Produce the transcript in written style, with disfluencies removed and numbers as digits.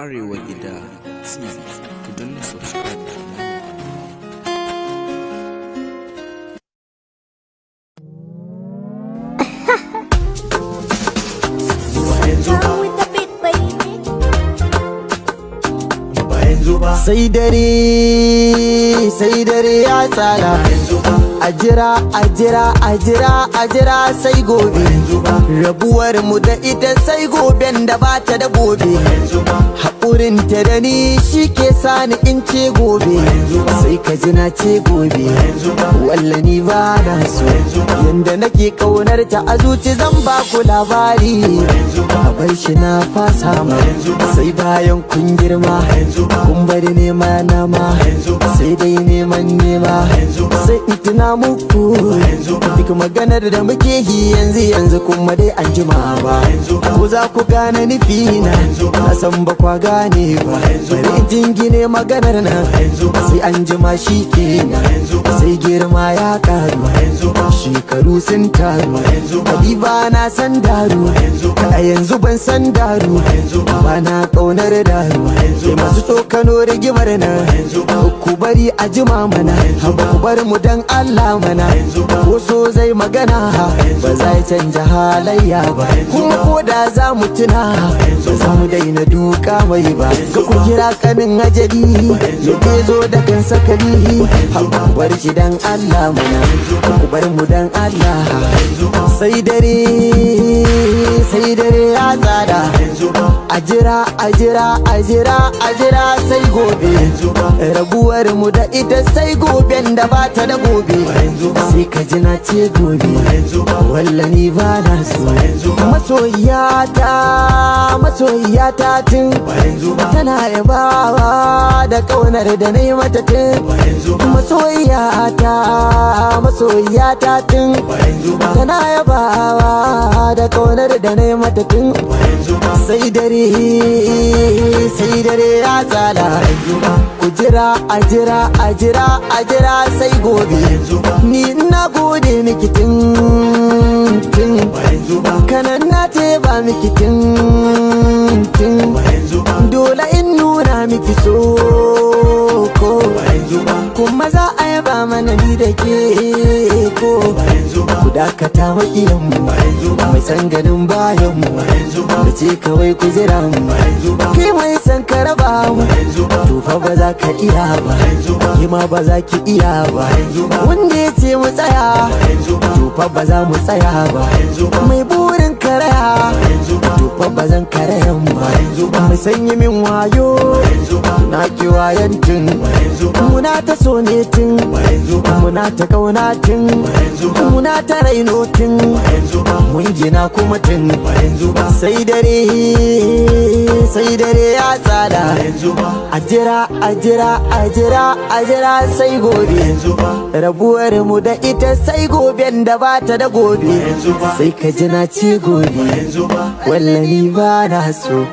Arewa Gida TV, ku danna subscribe da Sai dare ya tsara, ajira sai gobe. Rabuwar mu da ita sai goben da bata da gobe. Haƙurin ta da ni shi ke sani in ce gobe. Sai ka ji na ce gobe, walla ni ba na so. Yanda nake ƙaunar ta a zuci zan ba ku labari. A bar shi na fasa ma, sai bayan kun girma. Kun bari nema nama, sai dai neman nema. Sai in tuna muku duk maganar da muke yi yanzu kuma dai an jima ba. Ko za ku gane nufina, na san ba kwa gane ba. Bari in jingine maganar nan, sai an jima shi kenan. Sai girma ya karu, shekaru sun taru. Habiba na san daru, a yanzu ban san daru. Ba na ƙaunar daru, sai masu tsokano rigimar nan. Ku bari a jima mana, ba ku bar mu dan Allah mana. Ko so zai magana, ba zai canja halayya ba. Kuma ko da za mu tuna, ba za mu daina duka mai ba. Ka ku kira kanin ajali, ya ke zo da kan sakali. Ku bar shi dan Allah mana, ku bar mu dan Allah. Sai dare ya tsada, ajira sai gobe. Rabuwar mu da ita sai goben da bata da gobe. Sai ka ji na ce gobe, walla ni ba na so. Masoyiyata tun tana yabawa da kaunar da na yi mata tun. Masoyiyata tun tana yabawa da kaunar da na yi mata tun. Sai dare ya tsada, ku jira ajira sai gobe. Ni na gode miki tun kanan na ce ba miki tun dole in nuna miki so ko kuma za a yaba mana ni da ke ko. Ku dakata maƙiyanmu mai san ganin bayanmu, da ce kawai ku jira mu. Kai mai san ka raba mu, to fa ba za ka iya ba, ke ma ba za ki iya ba. Wanda ya ce mu tsaya, to fa ba za mu tsaya ba. Mai burin karaya, to fa ba zan karayan ba. Mai sanyi min wayo, na ki wayan tun. Muna ta so ne tun, muna ta kauna tun, muna ta raino tun, mun gina kuma tun. Sai dare ya tsada, ajira sai gobe. Rabuwar mu da ita sai goben da bata da gobe. Sai ka ji na ce gobe, wallahi ba na so.